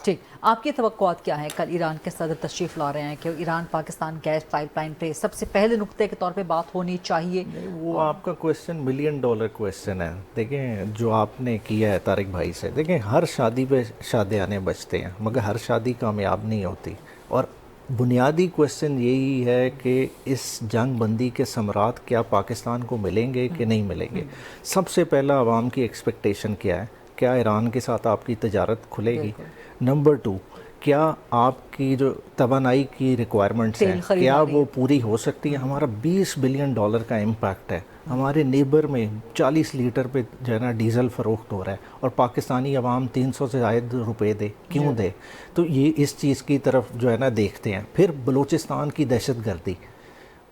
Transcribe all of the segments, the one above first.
ٹھیک، آپ کی توقعات کیا ہیں؟ کل ایران کے صدر تشریف لا رہے ہیں کہ Iran Pakistan gas pipeline پہ سب سے پہلے نقطے کے طور پہ بات ہونی چاہیے. وہ آپ کا کویسچن $1 ملین کویسچن ہے. دیکھیں جو آپ نے کیا ہے طارق بھائی سے، دیکھیں ہر شادی پہ شادیانے بجتے ہیں مگر ہر شادی کامیاب نہیں ہوتی، اور بنیادی کویسچن یہی ہے کہ اس جنگ بندی کے ثمرات کیا پاکستان کو ملیں گے کہ نہیں ملیں گے. سب سے پہلا عوام کی ایکسپیکٹیشن کیا ہے؟ کیا ایران کے ساتھ آپ کی تجارت کھلے گی؟ نمبر 2، کیا آپ کی جو توانائی کی ریکوائرمنٹس ہیں کیا وہ پوری ہو سکتی ہیں؟ ہمارا $20 بلین کا امپیکٹ ہے. ہمارے نیبر میں 40 لیٹر پہ جو ہے نا ڈیزل فروخت ہو رہا ہے، اور پاکستانی عوام 300 سے زائد روپے دے کیوں دے؟ تو یہ اس چیز کی طرف جو ہے نا دیکھتے ہیں. پھر بلوچستان کی دہشت گردی،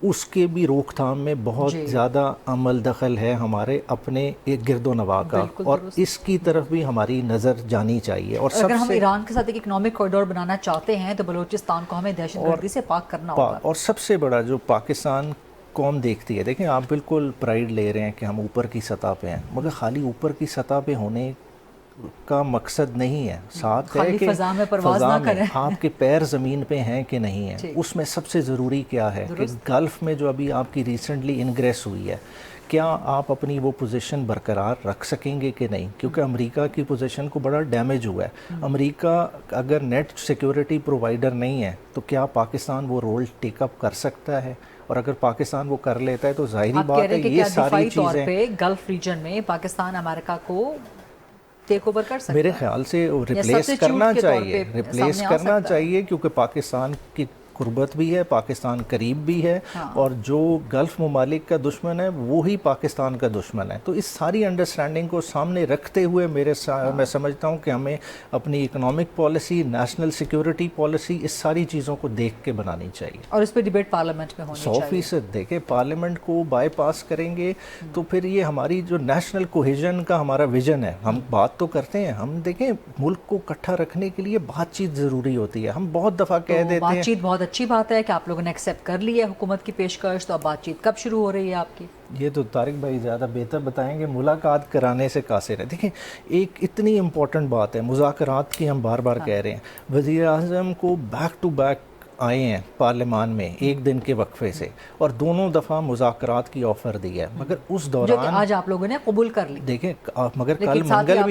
اس کے بھی روک تھام میں بہت زیادہ عمل دخل ہے ہمارے اپنے ایک گرد و نواح کا، اور اس کی طرف بھی ہماری نظر جانی چاہیے. اور اگر ہم ایران کے ساتھ ایک اکنامک کوریڈور بنانا چاہتے ہیں تو بلوچستان کو ہمیں دہشت گردی سے پاک کرنا ہوگا. اور سب سے بڑا جو پاکستان قوم دیکھتی ہے، دیکھیں آپ بالکل پرائیڈ لے رہے ہیں کہ ہم اوپر کی سطح پہ ہیں، مگر خالی اوپر کی سطح پہ ہونے کا مقصد نہیں ہے، ساتھ ہے کہ فضا میں پرواز نہ کریں، آپ کے پیر زمین پہ ہیں کہ نہیں ہیں. اس میں سب سے ضروری کیا ہے کہ گلف میں جو ابھی آپ کی ریسنٹلی انگریس ہوئی ہے، کیا آپ اپنی وہ پوزیشن برقرار رکھ سکیں گے کہ نہیں؟ کیونکہ امریکہ کی پوزیشن کو بڑا ڈیمیج ہوا ہے. امریکہ اگر نیٹ سیکیورٹی پرووائڈر نہیں ہے تو کیا پاکستان وہ رول ٹیک اپ کر سکتا ہے؟ اور اگر پاکستان وہ کر لیتا ہے تو ظاہری بات ہے یہ ساری چیزیں گلف ریجن میں پاکستان امریکہ کو ٹیک اوور کر سکتا ہے. میرے خیال سے ریپلیس کرنا چاہیے کیونکہ پاکستان کی قربت بھی ہے، پاکستان قریب بھی ہے، اور جو گلف ممالک کا دشمن ہے وہی پاکستان کا دشمن ہے. تو اس ساری انڈرسٹینڈنگ کو سامنے رکھتے ہوئے میں سمجھتا ہوں کہ ہمیں اپنی economic policy, national security policy, اس ساری چیزوں کو دیکھ کے بنانی چاہیے. اور اس پہ ڈیبیٹ پارلیمنٹ میں ہونی چاہیے. 100% دیکھیں پارلیمنٹ کو بائی پاس کریں گے تو پھر یہ ہماری جو نیشنل کوہیژن کا ہمارا ویژن ہے، ہم بات تو کرتے ہیں، ہم دیکھیں ملک کو اکٹھا رکھنے کے لیے بات چیت ضروری ہوتی ہے. ہم بہت دفعہ کہہ دیتے ہیں بات چیت بہت اچھی بات ہے کہ آپ لوگوں نے ایکسیپٹ کر لی ہے حکومت کی پیشکش، تو اب بات چیت کب شروع ہو رہی ہے آپ کی؟ یہ تو طارق بھائی زیادہ بہتر بتائیں گے، ملاقات کرانے سے قاصر ہے. دیکھیں ایک اتنی امپورٹنٹ بات ہے مذاکرات کی، ہم بار بار کہہ رہے ہیں، وزیر اعظم کو بیک ٹو بیک آئے ہیں پارلیمان میں ایک دن کے وقفے سے، اور دونوں دفعہ مذاکرات کی آفر دی ہے، مگر اس دوران جو کہ آج آپ لوگوں نے قبول کر لی. دیکھیں مگر کل منگل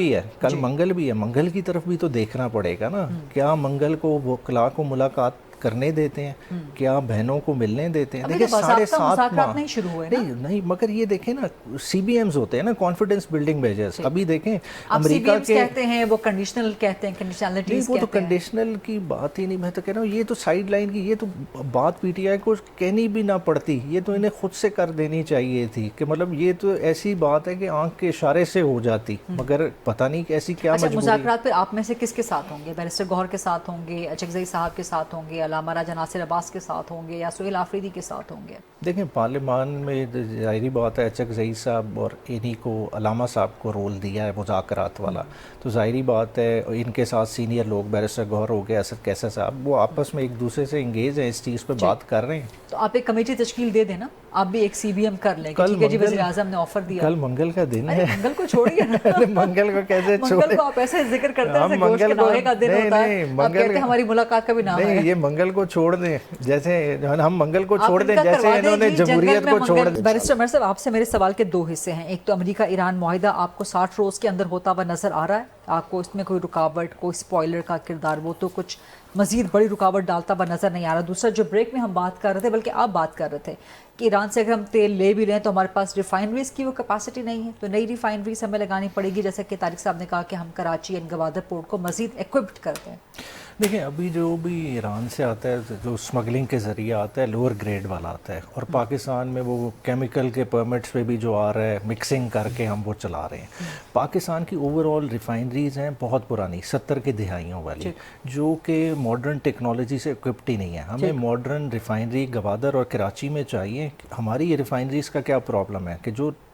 بھی ہے، منگل کی طرف بھی تو دیکھنا پڑے گا نا. کیا منگل کو وکلاء کو ملاقات کرنے دیتے ہیں؟ کیا بہنوں کو ملنے دیتے ہیں؟ دیکھیں 7.5 ماہ نہیں شروع ہوئے نہیں، مگر یہ دیکھیں نا سی بی ایمز ہوتے ہیں نا، کانفیڈنس بلڈنگ میجرز. ابھی دیکھیں امریکہ کے کہتے ہیں وہ کنڈیشنل کہتے ہیں، کنڈیشنلٹیز وہ تو کنڈیشنل کی بات ہی نہیں. میں تو کہہ رہا ہوں یہ تو سائیڈ لائن کی، یہ تو بات پی ٹی آئی کو کہنی بھی نہ پڑتی، یہ تو انہیں خود سے کر دینی چاہیے تھی. کہ مطلب یہ تو ایسی بات ہے کہ آنکھ کے اشارے سے ہو جاتی، مگر پتہ نہیں ایسی کیا مجبوری. مذاکرات پہ آپ میں سے کس کے ساتھ ہوں گے؟ بیرسٹر گوہر کے ساتھ ہوں گے، اچکزئی صاحب کے ساتھ ہوں گے، علامہ راجہ ناصر عباس کے ساتھ ہوں گے، یا سہیل آفریدی کے ساتھ ہوں گے؟ دیکھیں پارلیمان میں ظاہری بات ہے اچکزئی صاحب اور انہی کو علامہ صاحب کو رول دیا ہے مذاکرات والا، تو ظاہری بات ہے ان کے ساتھ سینئر لوگ بیرسٹر گوہر ہو گئے، اسد کیسر صاحب، وہ آپس میں ایک دوسرے سے انگیج ہیں، اس چیز پہ بات کر رہے ہیں. تو آپ ایک کمیٹی تشکیل دے دیں نا، آپ بھی ایک سی بی ایم کر لیں. ٹھیک ہے جی، وزیر اعظم نے آفر دیا. کل منگل کا دن ہے. منگل کو چھوڑیے نا. منگل کو کیسے چھوڑیں؟ منگل کو آپ ایسے ذکر کرتے ہیں جیسے گوشت کے نوحے کا دن ہوتا ہے، آپ کہتے ہیں ہماری ملاقات کا بھی نام ہے. نہیں، یہ منگل کو چھوڑ دیں، جیسے ہم منگل کو چھوڑ دیں جیسے انہوں نے جمہوریت کو چھوڑ دیں. بیرسٹر عمر صاحب، آپ سے میرے سوال کے 2 حصے ہیں. ایک تو امریکہ ایران معاہدہ آپ کو 60 روز کے اندر ہوتا ہوا نظر آ رہا ہے؟ آپ کو اس میں کوئی رکاوٹ، کوئی اسپوائلر کا کردار، وہ تو کچھ مزید بڑی رکاوٹ ڈالتا ہوا نظر نہیں آ رہا؟ دوسرا، جو بریک میں ہم بات کر رہے تھے، بلکہ آپ بات کر رہے تھے کہ ایران سے اگر ہم تیل لے بھی لیں تو ہمارے پاس ریفائنریز کی وہ کیپیسٹی نہیں ہے، تو نئی ریفائنریز ہمیں لگانی پڑے گی، جیسا کہ طارق صاحب نے کہا کہ ہم کراچی اینڈ گوادر پورٹ کو مزید ایکوپڈ کرتے ہیں. دیکھیں ابھی جو بھی ایران سے آتا ہے، جو اسمگلنگ کے ذریعے آتا ہے، لوور گریڈ والا آتا ہے، اور پاکستان میں وہ کیمیکل کے پرمٹس پہ بھی جو آ رہا ہے مکسنگ کر کے ہم وہ چلا رہے ہیں. پاکستان کی اوور آل ریفائنریز ہیں بہت پرانی 70 کی دہائیوں والی، جو کہ ماڈرن ٹیکنالوجی سے اکوپڈ ہی نہیں ہے. ہمیں ماڈرن ریفائنری گوادر اور کراچی میں چاہیے. ہماری یہ ریفائنریز کا کیا پرابلم ہے کہ جو